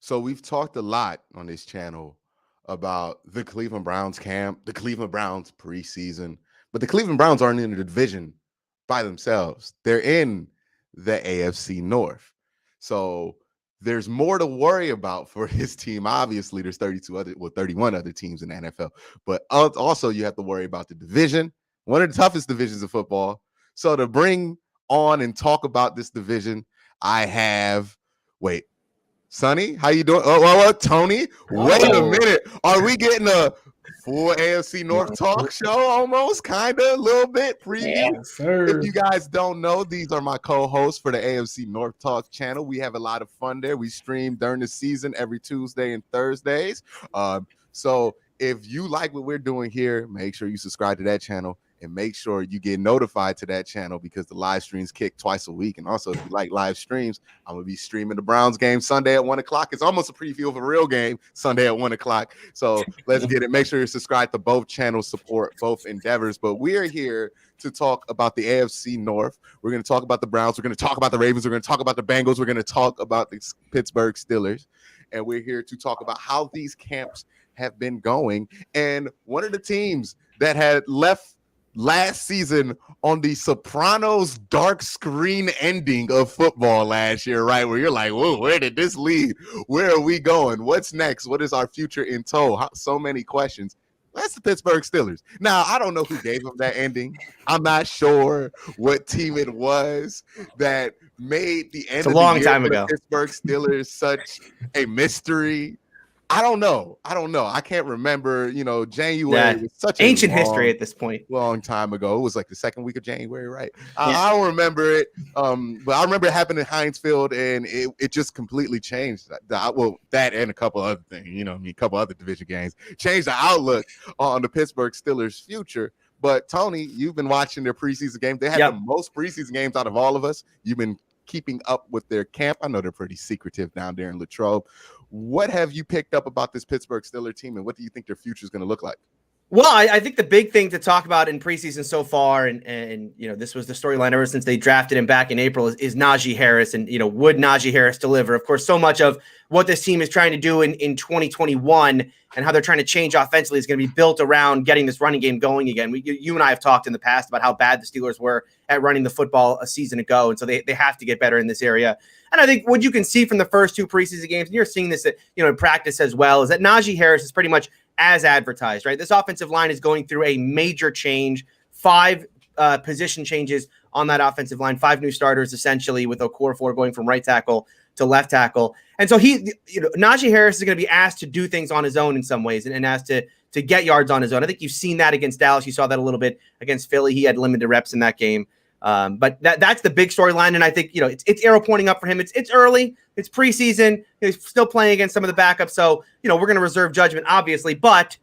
So we've talked a lot on this channel about the Cleveland Browns camp, the Cleveland Browns preseason, but the Cleveland Browns aren't in the division by themselves. They're in the AFC North. So there's more to worry about for his team. Obviously, there's 31 other teams in the NFL, but also you have to worry about the division, one of the toughest divisions of football. So to bring on and talk about this division, I have Sonny, how you doing? Tony, wait a minute. Are we getting a full AFC North talk show almost? Kind of, a little bit preview. Yes, sir. If you guys don't know, these are my co-hosts for the AFC North Talk channel. We have a lot of fun there. We stream during the season every Tuesday and Thursdays. So if you like what we're doing here, make sure you subscribe to that channel. And make sure you get notified to that channel because the live streams kick twice a week. And also, if you like live streams, I'm going to be streaming the Browns game Sunday at 1 o'clock. It's almost a preview of a real game Sunday at 1 o'clock. So let's get it. Make sure you subscribe to both channels, support both endeavors. But we are here to talk about the AFC North. We're going to talk about the Browns. We're going to talk about the Ravens. We're going to talk about the Bengals. We're going to talk about the Pittsburgh Steelers. And we're here to talk about how these camps have been going. And one of the teams that had left last season on the Sopranos dark screen ending of football last year, right? Where you're like, whoa, where did this lead? Where are we going? What's next? What is our future in tow? So many questions. That's the Pittsburgh Steelers. Now, I don't know who gave them that ending. I'm not sure what team it was that made the end of the year for the Pittsburgh Steelers such a mystery. I don't know. I can't remember. January was such ancient history at this point. Long time ago. It was like the second week of January, right? I don't remember it. But I remember it happened in Heinz Field, and it just completely changed that and a couple other things. A couple other division games changed the outlook on the Pittsburgh Steelers' future. But Tony, you've been watching their preseason games. They had the most preseason games out of all of us. You've been keeping up with their camp. I know they're pretty secretive down there in Latrobe. What have you picked up about this Pittsburgh Steelers team, and what do you think their future is going to look like? Well, I think the big thing to talk about in preseason so far, and this was the storyline ever since they drafted him back in April, is Najee Harris, and would Najee Harris deliver? Of course, so much of what this team is trying to do in 2021 and how they're trying to change offensively is going to be built around getting this running game going again. You and I have talked in the past about how bad the Steelers were at running the football a season ago, and so they have to get better in this area. And I think what you can see from the first two preseason games, and you're seeing this in practice as well, is that Najee Harris is pretty much as advertised, right? This offensive line is going through a major change, 5 position changes on that offensive line, 5 new starters essentially, with Okorafor going from right tackle to left tackle. And so Najee Harris is going to be asked to do things on his own in some ways and asked to get yards on his own. I think you've seen that against Dallas. You saw that a little bit against Philly. He had limited reps in that game. But that's the big storyline, and I think it's arrow pointing up for him. It's early, it's preseason, he's still playing against some of the backups, so we're going to reserve judgment, obviously. But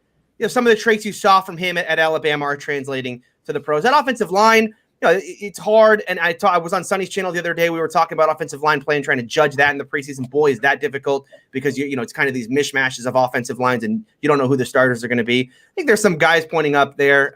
some of the traits you saw from him at Alabama are translating to the pros. That offensive line, it's hard. And I was on Sonny's channel the other day. We were talking about offensive line play and trying to judge that in the preseason. Boy, is that difficult because it's kind of these mishmashes of offensive lines, and you don't know who the starters are going to be. I think there's some guys pointing up there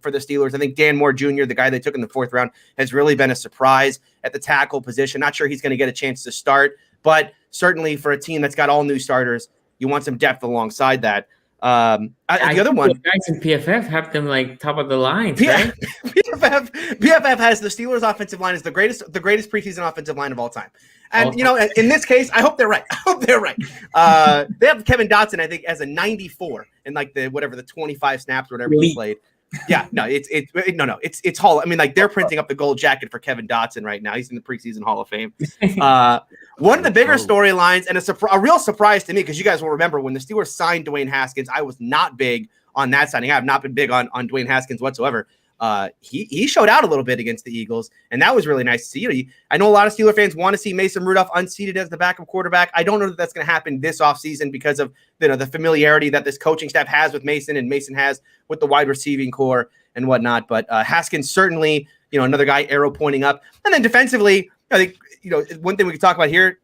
for the Steelers. I think Dan Moore Jr., the guy they took in the 4th round, has really been a surprise at the tackle position. Not sure he's going to get a chance to start, but certainly for a team that's got all new starters, you want some depth alongside that. The other one, guys in PFF have them like top of the line, right? PFF has the Steelers offensive line is the greatest preseason offensive line of all time. And in this case, I hope they're right. They have Kevin Dotson, I think, as a 94 in like the 25 snaps or whatever he played. Yeah, no, it's Hall. I mean, like they're printing up the gold jacket for Kevin Dotson right now. He's in the preseason Hall of Fame. One of the bigger storylines and a real surprise to me, because you guys will remember when the Steelers signed Dwayne Haskins, I was not big on that signing. I have not been big on Dwayne Haskins whatsoever. He showed out a little bit against the Eagles, and that was really nice to see. I know a lot of Steeler fans want to see Mason Rudolph unseated as the backup quarterback. I don't know that that's going to happen this offseason because of the familiarity that this coaching staff has with Mason and Mason has with the wide receiving core and whatnot. But Haskins certainly, another guy arrow pointing up. And then defensively, I think one thing we could talk about here,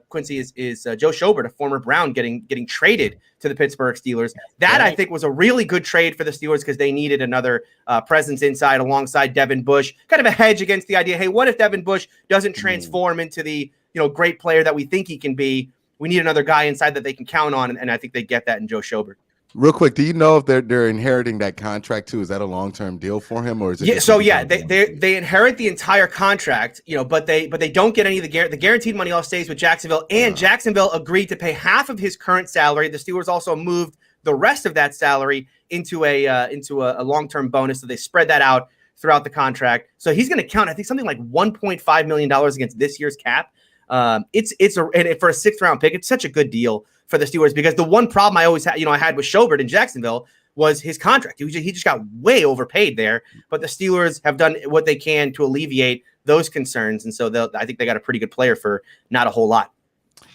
Quincy, is Joe Schobert, a former Brown, getting traded to the Pittsburgh Steelers. That I think was a really good trade for the Steelers because they needed another presence inside alongside Devin Bush, kind of a hedge against the idea. Hey, what if Devin Bush doesn't transform into the great player that we think he can be? we need another guy inside that they can count on, and I think they get that in Joe Schobert. Real quick, do you know if they're inheriting that contract too? Is that a long-term deal for him, or is it? They inherit the entire contract, but they don't get any of the guaranteed money. All stays with Jacksonville, and Jacksonville agreed to pay half of his current salary. The Steelers also moved the rest of that salary into a long-term bonus, so they spread that out throughout the contract. So he's going to count, I think, something like $1.5 million against this year's cap. And for a 6th-round pick, it's such a good deal for the Steelers, because the one problem I always had, I had with Schobert in Jacksonville was his contract. He just got way overpaid there, but the Steelers have done what they can to alleviate those concerns. And so I think they got a pretty good player for not a whole lot.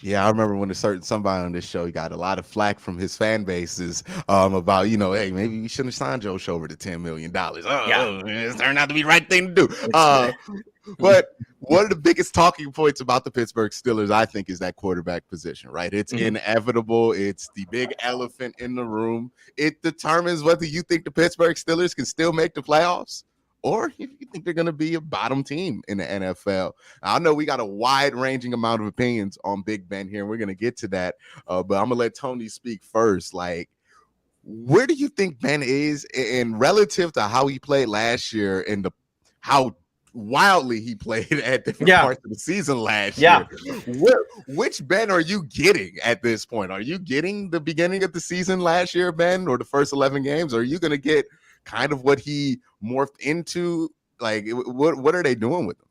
Yeah, I remember when somebody on this show, he got a lot of flack from his fan bases about, hey, maybe we shouldn't have signed Joe Schobert to $10 million. It turned out to be the right thing to do. But one of the biggest talking points about the Pittsburgh Steelers, I think, is that quarterback position, right? It's inevitable. It's the big elephant in the room. It determines whether you think the Pittsburgh Steelers can still make the playoffs, or if you think they're going to be a bottom team in the NFL. I know we got a wide-ranging amount of opinions on Big Ben here, and we're going to get to that. But I'm going to let Tony speak first. Like, where do you think Ben is in relative to how he played last year and how wildly he played at different parts of the season last year? Which Ben are you getting at this point? Are you getting the beginning of the season last year, Ben, or the first 11 games? Or are you going to get kind of what he morphed into? Like, what are they doing with him?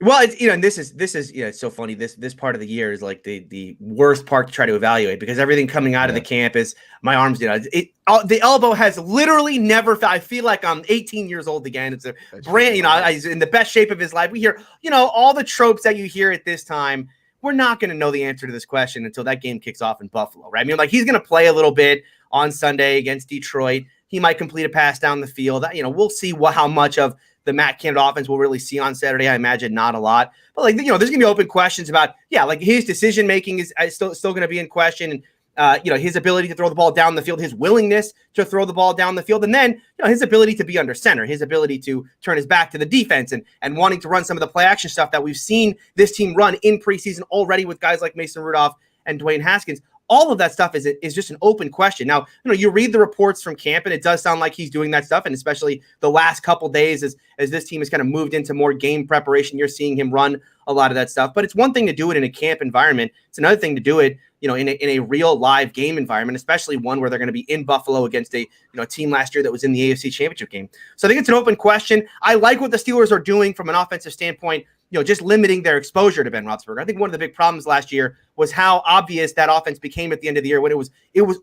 Well, it's, and this is it's so funny. This part of the year is like the worst part to try to evaluate, because everything coming out of the camp is my arms. The elbow has literally never. I feel like I'm 18 years old again. It's a brand. He's in the best shape of his life. We hear all the tropes that you hear at this time. We're not going to know the answer to this question until that game kicks off in Buffalo, right? I mean, like, he's going to play a little bit on Sunday against Detroit. He might complete a pass down the field. We'll see how much of the Matt Canada offense we'll really see on Saturday. I imagine not a lot, but there's going to be open questions about, his decision making is still going to be in question, and his ability to throw the ball down the field, his willingness to throw the ball down the field, and then his ability to be under center, his ability to turn his back to the defense, and wanting to run some of the play action stuff that we've seen this team run in preseason already with guys like Mason Rudolph and Dwayne Haskins. All of that stuff is just an open question. Now, you read the reports from camp, and it does sound like he's doing that stuff, and especially the last couple days as this team has kind of moved into more game preparation, you're seeing him run a lot of that stuff. But it's one thing to do it in a camp environment. It's another thing to do it, in a real live game environment, especially one where they're going to be in Buffalo against a team last year that was in the AFC Championship game. So I think it's an open question. I like what the Steelers are doing from an offensive standpoint, just limiting their exposure to Ben Roethlisberger. I think one of the big problems last year was how obvious that offense became at the end of the year when it was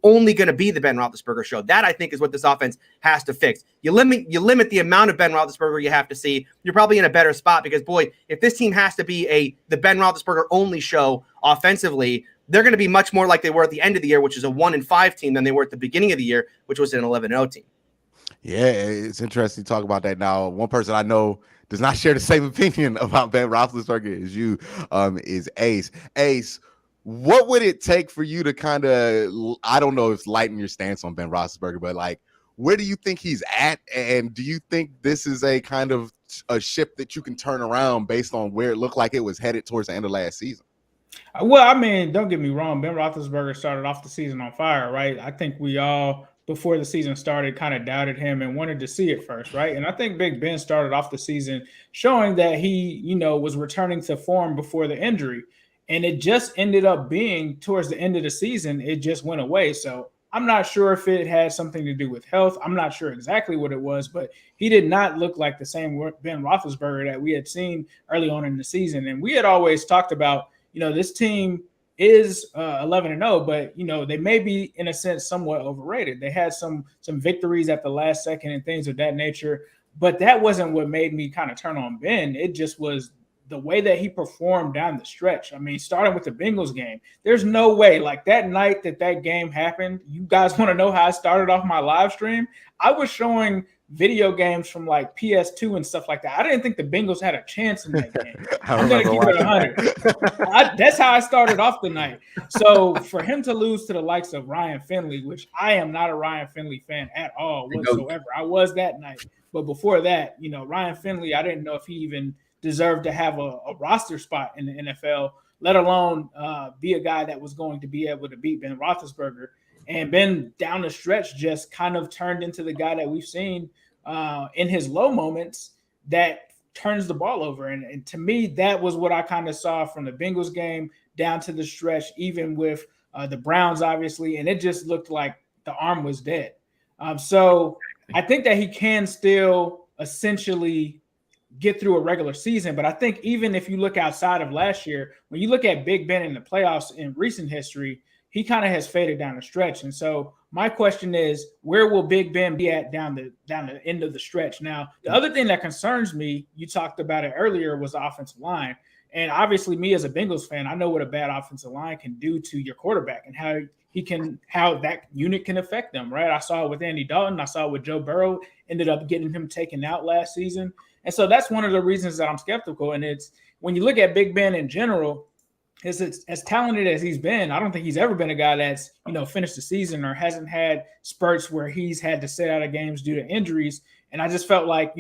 only going to be the Ben Roethlisberger show. That, I think, is what this offense has to fix. You limit the amount of Ben Roethlisberger you have to see. You're probably in a better spot, because, boy, if this team has to be the Ben Roethlisberger only show offensively, they're going to be much more like they were at the end of the year, which is a 1-5 team, than they were at the beginning of the year, which was an 11-0 team. Yeah, it's interesting to talk about that now. One person I know does not share the same opinion about Ben Roethlisberger as you, is Ace. Ace, what would it take for you to kind of, I don't know if lighten your stance on Ben Roethlisberger, but like, where do you think he's at? And do you think this is a kind of a ship that you can turn around based on where it looked like it was headed towards the end of last season? Well, I mean, don't get me wrong. Ben Roethlisberger started off the season on fire, right? I think we all, before the season started, kind of doubted him and wanted to see it first, right? And I think Big Ben started off the season showing that he, was returning to form before the injury. And it just ended up being towards the end of the season, it just went away. So I'm not sure if it had something to do with health. I'm not sure exactly what it was, but he did not look like the same Ben Roethlisberger that we had seen early on in the season. And we had always talked about, this team is 11-0, but they may be in a sense somewhat overrated. They had some victories at the last second and things of that nature, but that wasn't what made me kind of turn on Ben. It just was the way that he performed down the stretch. I mean, starting with the Bengals game, there's no way, like that night that game happened. You guys want to know how I started off my live stream? I was showing video games from like PS2 and stuff like that. I didn't think the Bengals had a chance in that game. I'm going to keep it 100. That's how I started off the night. So for him to lose to the likes of Ryan Finley, which I am not a Ryan Finley fan at all whatsoever. I was that night. But before that, Ryan Finley, I didn't know if he even deserved to have a roster spot in the NFL. let alone be a guy that was going to be able to beat Ben Roethlisberger. And Ben down the stretch just kind of turned into the guy that we've seen in his low moments that turns the ball over. And to me, that was what I kind of saw from the Bengals game down to the stretch, even with the Browns, obviously. And it just looked like the arm was dead. So I think that he can still essentially get through a regular season. But I think even if you look outside of last year, when you look at Big Ben in the playoffs in recent history, he kind of has faded down the stretch. And so my question is, where will Big Ben be at down the end of the stretch? Now, the other thing that concerns me, you talked about it earlier, was the offensive line. And obviously me as a Bengals fan, I know what a bad offensive line can do to your quarterback and how that unit can affect them, right? I saw it with Andy Dalton. I saw it with Joe Burrow, ended up getting him taken out last season. And so that's one of the reasons that I'm skeptical. And it's when you look at Big Ben in general, as talented as he's been, I don't think he's ever been a guy that's, finished the season or hasn't had spurts where he's had to sit out of games due to injuries. And I just felt like,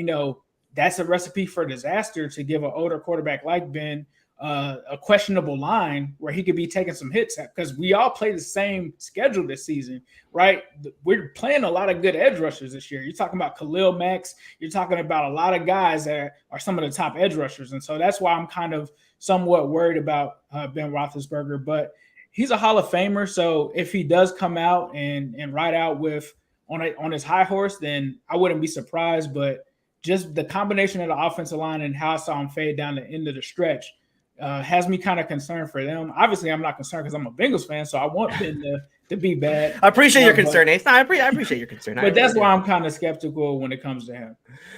that's a recipe for disaster to give an older quarterback like Ben a questionable line where he could be taking some hits at, because we all play the same schedule this season, right? We're playing a lot of good edge rushers this year. You're talking about Khalil Max. You're talking about a lot of guys that are some of the top edge rushers. And so that's why I'm kind of somewhat worried about Ben Roethlisberger, but he's a Hall of Famer. So if he does come out and ride out with on his high horse, then I wouldn't be surprised. But just the combination of the offensive line and how I saw him fade down the end of the stretch has me kind of concerned for them. Obviously, I'm not concerned because I'm a Bengals fan, so I want Ben to be bad. I appreciate your concern, Ace. I appreciate your concern. But that's why I'm kind of skeptical when it comes to him.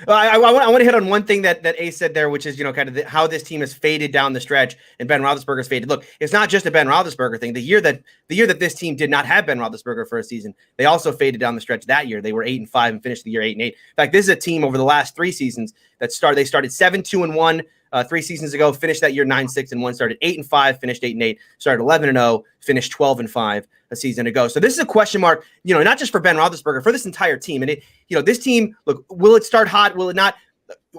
Well, I want to hit on one thing that Ace said there, which is, kind of how this team has faded down the stretch and Ben Roethlisberger's faded. Look, it's not just a Ben Roethlisberger thing. The year that this team did not have Ben Roethlisberger for a season, they also faded down the stretch that year. They were 8-5 and finished the year 8-8. In fact, this is a team over the last 3 seasons they started 7-2-1. 3 seasons ago, finished that year 9-6-1, started 8-5, finished 8-8, started 11-0, finished 12-5 a season ago. So this is a question mark, not just for Ben Roethlisberger, for this entire team. And this team, look, will it start hot? Will it not?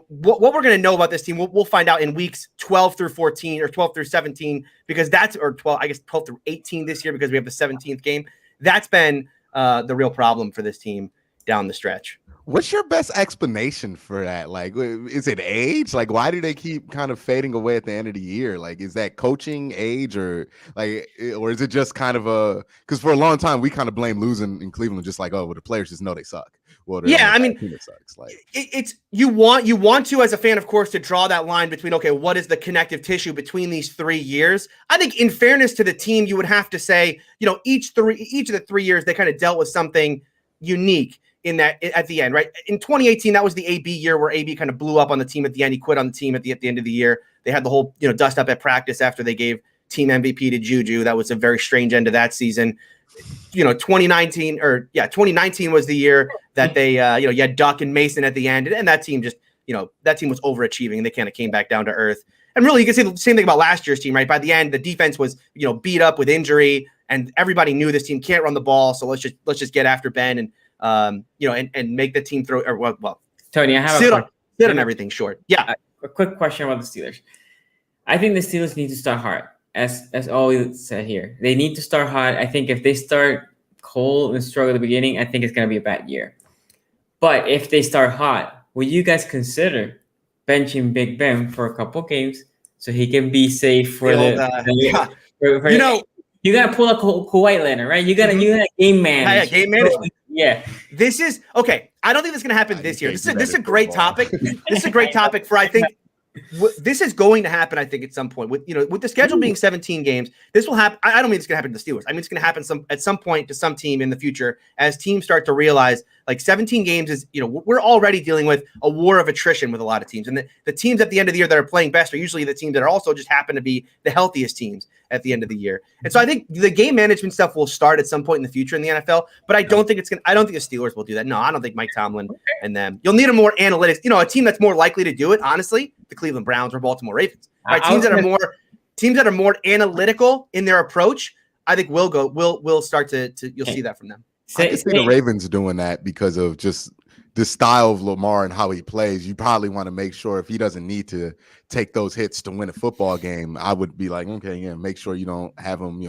What we're going to know about this team, we'll find out in weeks 12 through 14 or 12 through 17, because 12 through 18 this year, because we have the 17th game. That's been the real problem for this team down the stretch. What's your best explanation for that? Like, is it age? Like, why do they keep kind of fading away at the end of the year? Like, is that coaching, age, or is it just kind of because for a long time we kind of blame losing in Cleveland, just like, the players just know they suck. Well, yeah, I mean, it sucks. Like, it's you want to, as a fan, of course, to draw that line between, okay, what is the connective tissue between these 3 years? I think, in fairness to the team, you would have to say, each of the 3 years they kind of dealt with something unique in that at the end, right? In 2018, that was the AB year where AB kind of blew up on the team at the end. He quit on the team at the end of the year. They had the whole, dust up at practice after they gave team MVP to Juju. That was a very strange end to that season. 2019 was the year that they, you had Duck and Mason at the end, and that team just, that team was overachieving, and they kind of came back down to earth. And really, you can say the same thing about last year's team, right? By the end, the defense was, beat up with injury, and everybody knew this team can't run the ball, so let's just get after Ben and and make the team throw, or well, Tony, I have sit on everything short. Yeah. A quick question about the Steelers. I think the Steelers need to start hard, as always said here. They need to start hard. I think if they start cold and struggle at the beginning, I think it's going to be a bad year. But if they start hot, will you guys consider benching Big Ben for a couple games so he can be safe for you got to pull up Kuwait Leonard, right? You got to game manage. Game management. Yeah. This is okay. I don't think this is going to happen this year. This is a great topic. This is a great topic for, I think, this is going to happen, I think, at some point. With the schedule being 17 games, this will happen. I don't mean it's going to happen to the Steelers. I mean it's going to happen at some point to some team in the future as teams start to realize, like, 17 games is, we're already dealing with a war of attrition with a lot of teams. And the teams at the end of the year that are playing best are usually the teams that are also just happen to be the healthiest teams at the end of the year. And so I think the game management stuff will start at some point in the future in the NFL, but I don't think the Steelers will do that. No, I don't think Mike Tomlin and them. You'll need a more analytics, a team that's more likely to do it, honestly, the Cleveland Browns or Baltimore Ravens. Right? Teams that are more analytical in their approach, I think will start to you'll see that from them. I can see the Ravens doing that because of just the style of Lamar and how he plays. You probably want to make sure if he doesn't need to take those hits to win a football game, I would be like, okay, yeah, make sure you don't have him,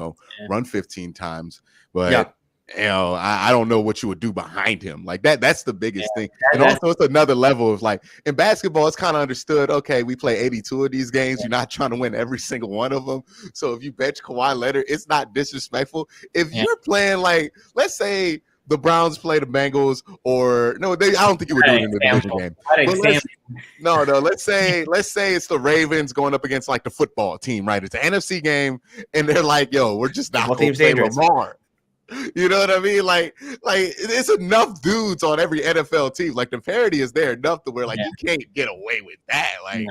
run 15 times. But I don't know what you would do behind him. Like that's the biggest thing. And also it's another level of like in basketball, it's kind of understood. Okay, we play 82 of these games. You're not trying to win every single one of them. So if you bench Kawhi Leonard, it's not disrespectful. If you're playing like, let's say the Browns play the Bengals, or I don't think you would do it in the division game. Let's say it's the Ravens going up against like the football team, right? It's an NFC game, and they're like, "Yo, we're just not going to play Lamar." You know what I mean? Like it's enough dudes on every NFL team. Like the parity is there enough to where like you can't get away with that. Like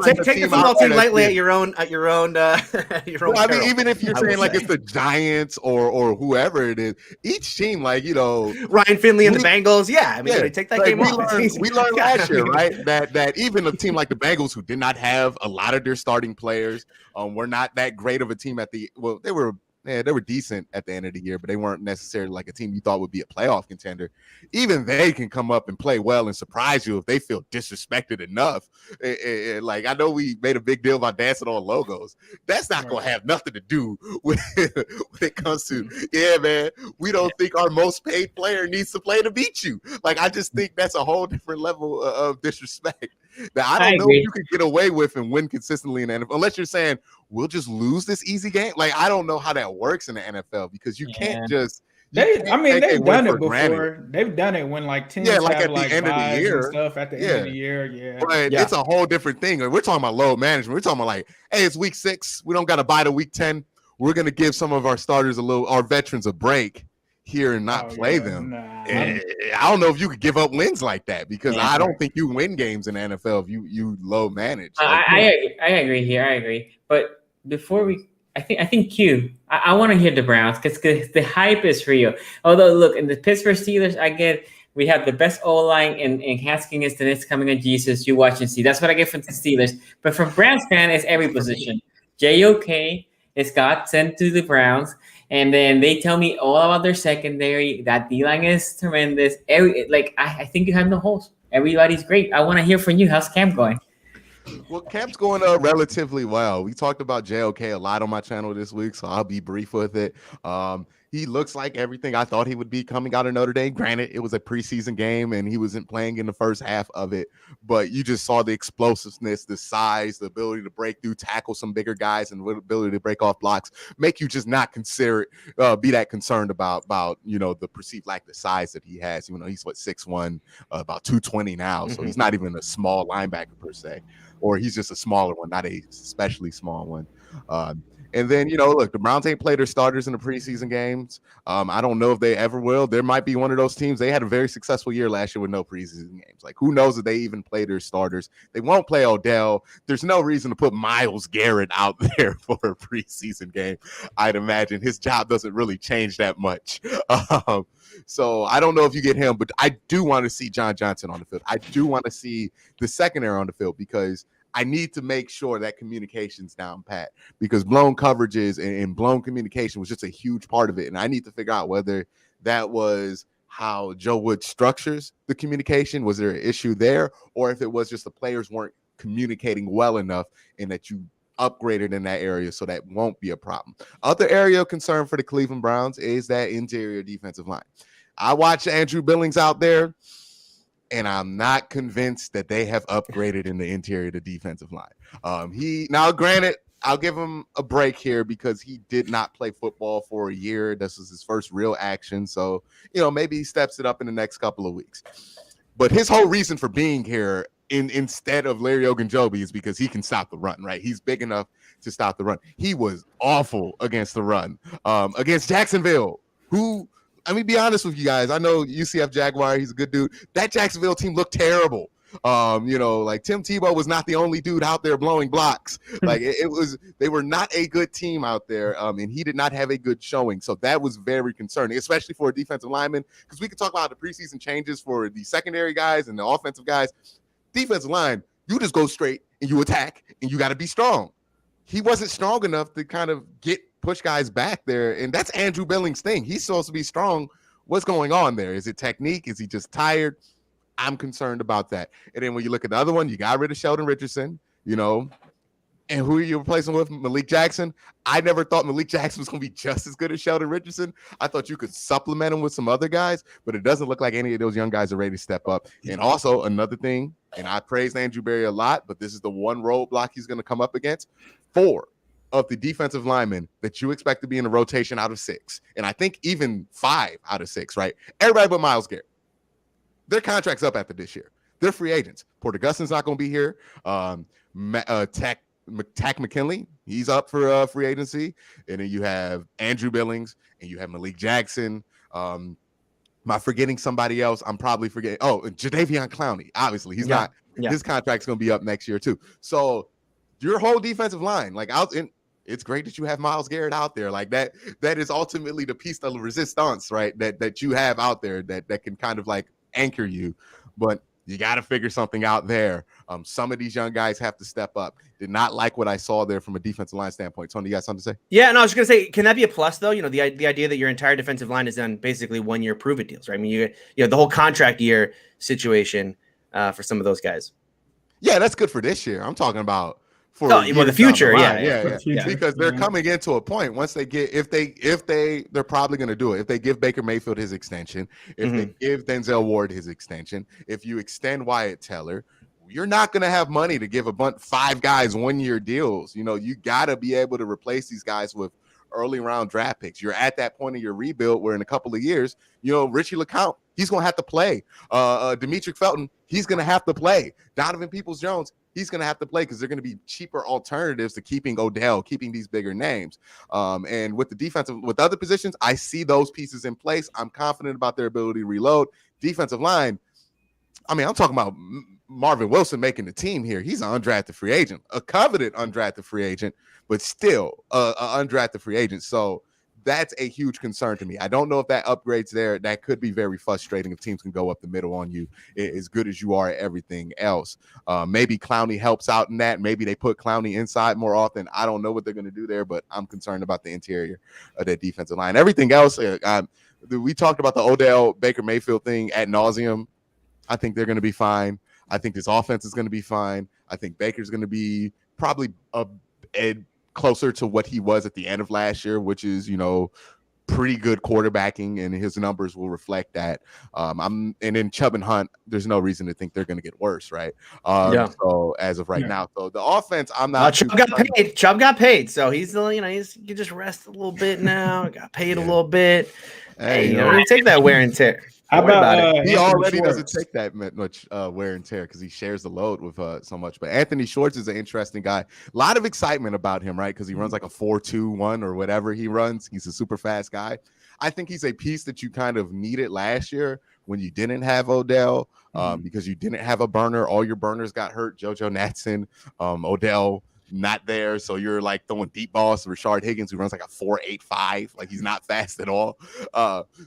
take the football team lightly at your own I mean, even if you're saying like it's the Giants or whoever it is, each team, like Ryan Finley and the Bengals. Yeah, I mean, take that like game off. We learned last year, right? That even a team like the Bengals, who did not have a lot of their starting players, were not that great of a team they were decent at the end of the year, but they weren't necessarily like a team you thought would be a playoff contender. Even they can come up and play well and surprise you if they feel disrespected enough. Like I know we made a big deal about dancing on logos. That's not going to have nothing to do with when it comes to, man, we don't think our most paid player needs to play to beat you. Like I just think that's a whole different level of disrespect that I don't know if you could get away with and win consistently in the NFL, unless you're saying we'll just lose this easy game. Like I don't know how that works in the NFL because you can't just. They've done it before. Granted. They've done it when like teams like have at the end of the year and stuff at the end of the year. Yeah, but it's a whole different thing. We're talking about load management. We're talking about like, hey, it's week 6. We don't got to buy to week 10. We're gonna give some of our starters our veterans a break here and not play them. Nah. I don't know if you could give up wins like that because I don't think you win games in the NFL if you low manage. I agree here. I agree. But before I think Q, I want to hear the Browns because the hype is real. Although look, in the Pittsburgh Steelers, I get we have the best O-line in Haskins and it's coming at Jesus. You watch and see. That's what I get from the Steelers. But from Browns fan, it's every position. JOK is got sent to the Browns. And then they tell me all about their secondary. That D-line is tremendous. I think you have no holes. Everybody's great. I want to hear from you. How's camp going? Well, camp's going relatively well. We talked about JOK a lot on my channel this week, so I'll be brief with it. He looks like everything I thought he would be coming out of Notre Dame. Granted, it was a preseason game, and he wasn't playing in the first half of it. But you just saw the explosiveness, the size, the ability to break through, tackle some bigger guys, and the ability to break off blocks. Make you just not be that concerned about the perceived lack of size that he has. He's 6'1", about 220 now, so he's not even a small linebacker per se, or he's just a smaller one, not a especially small one. And then, look, the Browns ain't played their starters in the preseason games. I don't know if they ever will. There might be one of those teams. They had a very successful year last year with no preseason games. Like, who knows if they even play their starters? They won't play Odell. There's no reason to put Myles Garrett out there for a preseason game. I'd imagine his job doesn't really change that much. So I don't know if you get him, but I do want to see John Johnson on the field. I do want to see the secondary on the field because I need to make sure that communication's down pat because blown coverages and blown communication was just a huge part of it. And I need to figure out whether that was how Joe Wood structures the communication. Was there an issue there? Or if it was just the players weren't communicating well enough and that you upgraded in that area so that won't be a problem. Other area of concern for the Cleveland Browns is that interior defensive line. I watch Andrew Billings out there, and I'm not convinced that they have upgraded in the interior of the defensive line. Now, granted, I'll give him a break here because he did not play football for a year. This was his first real action. So, maybe he steps it up in the next couple of weeks. But his whole reason for being here instead of Larry Ogunjobi is because he can stop the run, right? He's big enough to stop the run. He was awful against the run. Against Jacksonville, be honest with you guys. I know UCF Jaguar, he's a good dude. That Jacksonville team looked terrible. Like Tim Tebow was not the only dude out there blowing blocks. Like they were not a good team out there. And he did not have a good showing. So that was very concerning, especially for a defensive lineman, because we can talk about the preseason changes for the secondary guys and the offensive guys. Defensive line, you just go straight and you attack and you got to be strong. He wasn't strong enough to kind of push guys back there. And that's Andrew Billings' thing. He's supposed to be strong, What's going on there? Is it technique? Is he just tired? I'm concerned about that. And then when you look at the other one, you got rid of Sheldon Richardson, and who are you replacing with? Malik Jackson. I never thought Malik Jackson was going to be just as good as Sheldon Richardson. I thought you could supplement him with some other guys, but it doesn't look like any of those young guys are ready to step up. And also another thing, and I praised Andrew Berry a lot, but this is the one roadblock he's going to come up against. 4 of the defensive linemen that you expect to be in a rotation out of 6, and I think even 5 out of 6, right? Everybody but Myles Garrett. Their contract's up after this year. They're free agents. Porter Gustin's not going to be here. Tack McKinley, he's up for free agency. And then you have Andrew Billings and you have Malik Jackson. Am I forgetting somebody else? I'm probably forgetting. Oh, Jadeveon Clowney. Obviously, he's not. Yeah. His contract's going to be up next year too. So your whole defensive line, it's great that you have Myles Garrett out there like that. That is ultimately the piece de resistance, right? That you have out there that can kind of like anchor you, but you got to figure something out there. Some of these young guys have to step up. Did not like what I saw there from a defensive line standpoint. Tony, you got something to say? Yeah, no, I was just gonna say, can that be a plus though? The idea that your entire defensive line is on basically 1 year prove it deals, right? I mean, you the whole contract year situation for some of those guys. Yeah, that's good for this year. I'm talking about for the future. Yeah. Because they're coming into a point once they get they're probably going to do it. If they give Baker Mayfield his extension, if they give Denzel Ward his extension, if you extend Wyatt Teller, you're not going to have money to give 5 guys 1 year deals. You got to be able to replace these guys with early round draft picks. You're at that point of your rebuild where in a couple of years, Richie LeCounte, he's going to have to play. Demetric Felton, he's going to have to play. Donovan Peoples-Jones, he's going to have to play because they're going to be cheaper alternatives to keeping Odell, keeping these bigger names. And with the defensive, with other positions, I see those pieces in place. I'm confident about their ability to reload. Defensive line, I'm talking about Marvin Wilson making the team here. He's an undrafted free agent, a coveted undrafted free agent, but still an undrafted free agent. So that's a huge concern to me. I don't know if that upgrades there. That could be very frustrating if teams can go up the middle on you as good as you are at everything else. Maybe Clowney helps out in that. Maybe they put Clowney inside more often. I don't know what they're going to do there, but I'm concerned about the interior of that defensive line. Everything else, we talked about the Odell Baker Mayfield thing ad nauseum. I think they're going to be fine. I think this offense is going to be fine. I think Baker's going to be probably closer to what he was at the end of last year, which is, pretty good quarterbacking, and his numbers will reflect that. And then Chubb and Hunt, there's no reason to think they're going to get worse, right? So as of right now, so the offense, I'm not. Chubb got paid, so he's you can just rest a little bit now. Got paid a little bit. Hey, take that wear and tear. How about he already doesn't take that much wear and tear because he shares the load with so much. But Anthony Schwartz is an interesting guy. A lot of excitement about him, right? Because he runs like a 4.21 or whatever he runs. He's a super fast guy. I think he's a piece that you kind of needed last year when you didn't have Odell because you didn't have a burner. All your burners got hurt. JoJo Natson, Odell, not there. So you're like throwing deep balls to Rashard Higgins, who runs like a 4.85. Like he's not fast at all.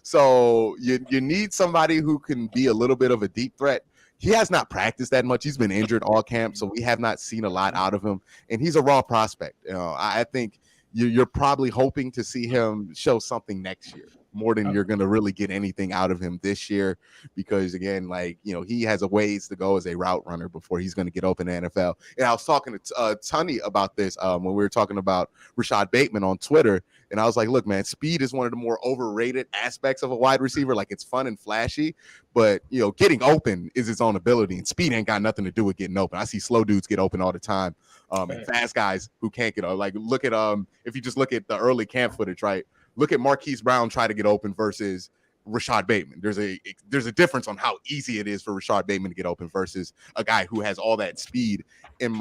So you need somebody who can be a little bit of a deep threat. He has not practiced that much. He's been injured all camp, so we have not seen a lot out of him. And he's a raw prospect. I think you're probably hoping to see him show something next year more than you're going to really get anything out of him this year, because again, he has a ways to go as a route runner before he's going to get open in the NFL. And I was talking to Tony about this when we were talking about Rashad Bateman on Twitter. And I was like, look, man, speed is one of the more overrated aspects of a wide receiver. Like, it's fun and flashy, but getting open is its own ability, and speed ain't got nothing to do with getting open. I see slow dudes get open all the time. And fast guys who can't get open. Like, look at if you just look at the early camp footage, right? Look at Marquise Brown try to get open versus Rashad Bateman. There's a difference on how easy it is for Rashad Bateman to get open versus a guy who has all that speed in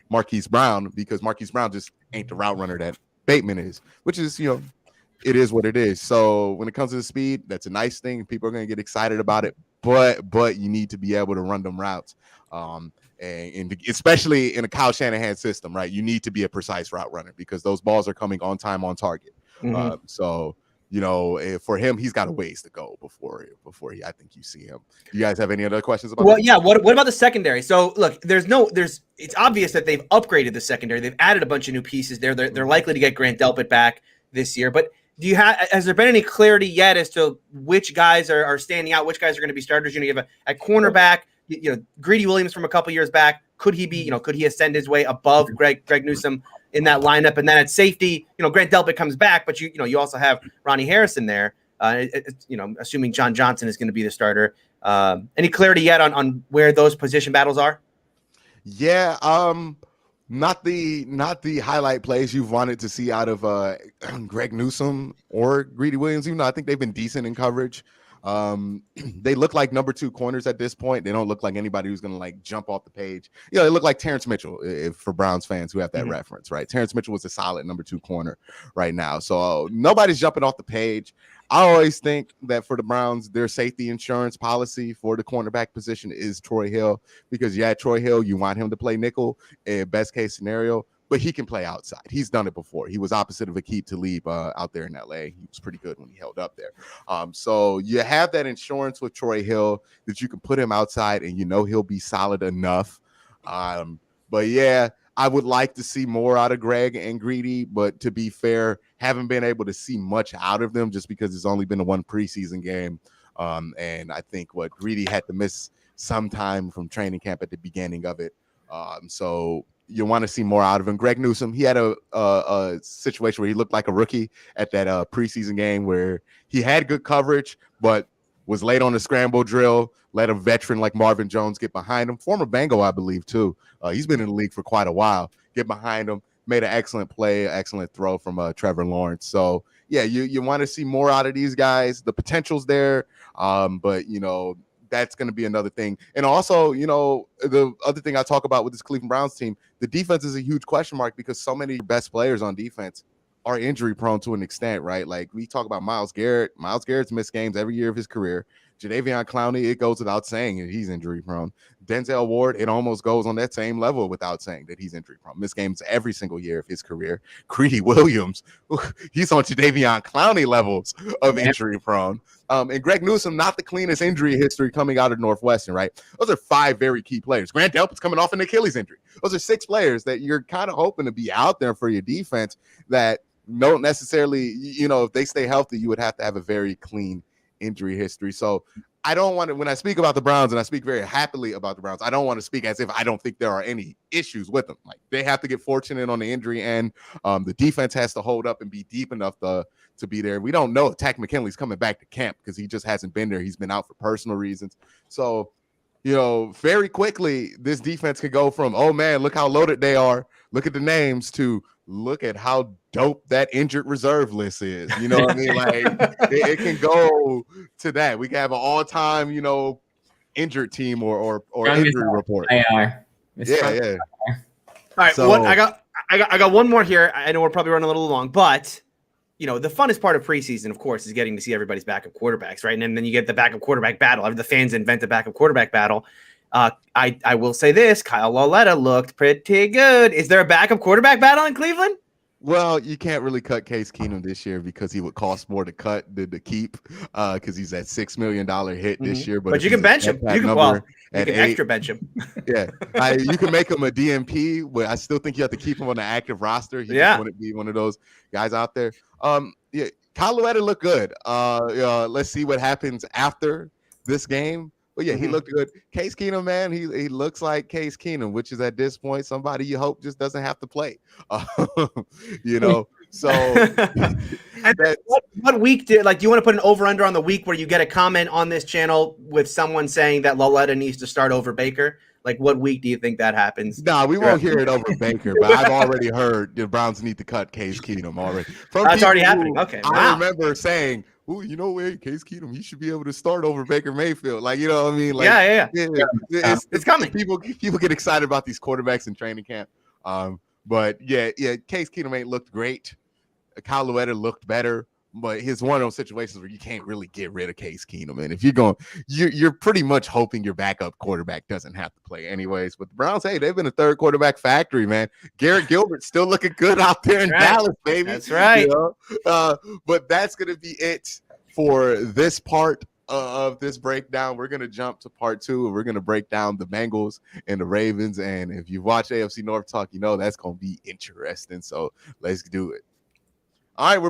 Marquise Brown, because Marquise Brown just ain't the route runner that Bateman is, which is, it is what it is. So when it comes to the speed, that's a nice thing. People are going to get excited about it, but you need to be able to run them routes. And especially in a Kyle Shanahan system, right? You need to be a precise route runner because those balls are coming on time, on target. So for him, he's got a ways to go before I think you see him. Do you guys have any other questions about that? Yeah. What about the secondary? So look, it's obvious that they've upgraded the secondary. They've added a bunch of new pieces there. They're likely to get Grant Delpit back this year, but has there been any clarity yet as to which guys are standing out, which guys are going to be starters? You have a cornerback, Greedy Williams from a couple years back. Could he be, could he ascend his way above Greg Newsome in that lineup? And then at safety, Grant Delpit comes back, but you also have Ronnie Harrison there. Assuming John Johnson is going to be the starter. Any clarity yet on where those position battles are? Yeah, not the highlight plays you've wanted to see out of Greg Newsome or Greedy Williams. I think they've been decent in coverage. They look like number 2 corners at this point. They don't look like anybody who's going to like jump off the page. They look like Terrence Mitchell, for Browns fans who have that reference, right? Terrence Mitchell was a solid number 2 corner right now. So nobody's jumping off the page. I always think that for the Browns, their safety insurance policy for the cornerback position is Troy Hill, because Troy Hill, you want him to play nickel in best case scenario, but he can play outside. He's done it before. He was opposite of Aqib Talib out there in LA. He was pretty good when he held up there. So you have that insurance with Troy Hill that you can put him outside and he'll be solid enough. But yeah, I would like to see more out of Greg and Greedy, but to be fair, haven't been able to see much out of them just because it's only been a 1 preseason game. And I think Greedy had to miss some time from training camp at the beginning of it. So you want to see more out of him. Greg Newsome, he had a situation where he looked like a rookie at that preseason game where he had good coverage, but was late on the scramble drill, let a veteran like Marvin Jones get behind him. Former Bengal, I believe, too. He's been in the league for quite a while. Get behind him, made an excellent play, excellent throw from Trevor Lawrence. So, yeah, you want to see more out of these guys. The potential's there, but, that's going to be another thing. And also, the other thing I talk about with this Cleveland Browns team, the defense is a huge question mark because so many best players on defense are injury prone to an extent, right? Like we talk about Myles Garrett. Myles Garrett's missed games every year of his career. Jadeveon Clowney, it goes without saying that he's injury prone. Denzel Ward, it almost goes on that same level without saying that he's injury prone. Missed games every single year of his career. Greedy Williams, he's on Jadeveon Clowney levels of injury prone. And Greg Newsome, not the cleanest injury history coming out of Northwestern, right? Those are 5 very key players. Grant Delpit's coming off an Achilles injury. Those are 6 players that you're kind of hoping to be out there for your defense that don't necessarily, if they stay healthy, you would have to have a very clean injury history. So I don't want to, when I speak about the Browns, and I speak very happily about the Browns, I don't want to speak as if I don't think there are any issues with them. Like they have to get fortunate on the injury end. The defense has to hold up and be deep enough to be there. We don't know if Takk McKinley's coming back to camp because he just hasn't been there. He's been out for personal reasons. So, very quickly, this defense could go from, oh man, look how loaded they are. Look at the names to look at how dope that injured reserve list is. You know what I mean? Like it can go to that. We can have an all-time, injured team or injury report. IR. Yeah. All right. So, I got one more here. I know we're probably running a little long, but the funnest part of preseason, of course, is getting to see everybody's backup quarterbacks, right? And then you get the backup quarterback battle. The fans invent the backup quarterback battle. I will say this: Kyle Lauletta looked pretty good. Is there a backup quarterback battle in Cleveland? Well, you can't really cut Case Keenum this year because he would cost more to cut than to keep because he's at $6 million hit this year. But you can bench him. You can extra bench him. Yeah, you can make him a DMP, but I still think you have to keep him on the active roster. He just wouldn't be one of those guys out there. Yeah, Kyle Lauletta looked good. Let's see what happens after this game. But yeah, he looked good. Case Keenum, man, he looks like Case Keenum, which is at this point somebody you hope just doesn't have to play. So what week do you want to put an over-under on the week where you get a comment on this channel with someone saying that Lauletta needs to start over Baker? Like, what week do you think that happens? Nah, we won't hear it over Baker, but I've already heard the Browns need to cut Case Keenum already. That's already happening. Okay, I remember saying, "Oh, Case Keenum, he should be able to start over Baker Mayfield." Like, you know what I mean? Like, yeah. It's coming. People get excited about these quarterbacks in training camp. But yeah, Case Keenum ain't looked great. Kyle Lauletta looked better, but he's one of those situations where you can't really get rid of Case Keenum. And if you're pretty much hoping your backup quarterback doesn't have to play anyways. But the Browns, hey, they've been a 3rd quarterback factory, man. Garrett Gilbert's still looking good out there in Dallas, baby. That's right. But that's going to be it for this part of this breakdown. We're going to jump to part 2, and we're going to break down the Bengals and the Ravens. And if you watch AFC North Talk, that's going to be interesting. So let's do it. All right, we're back.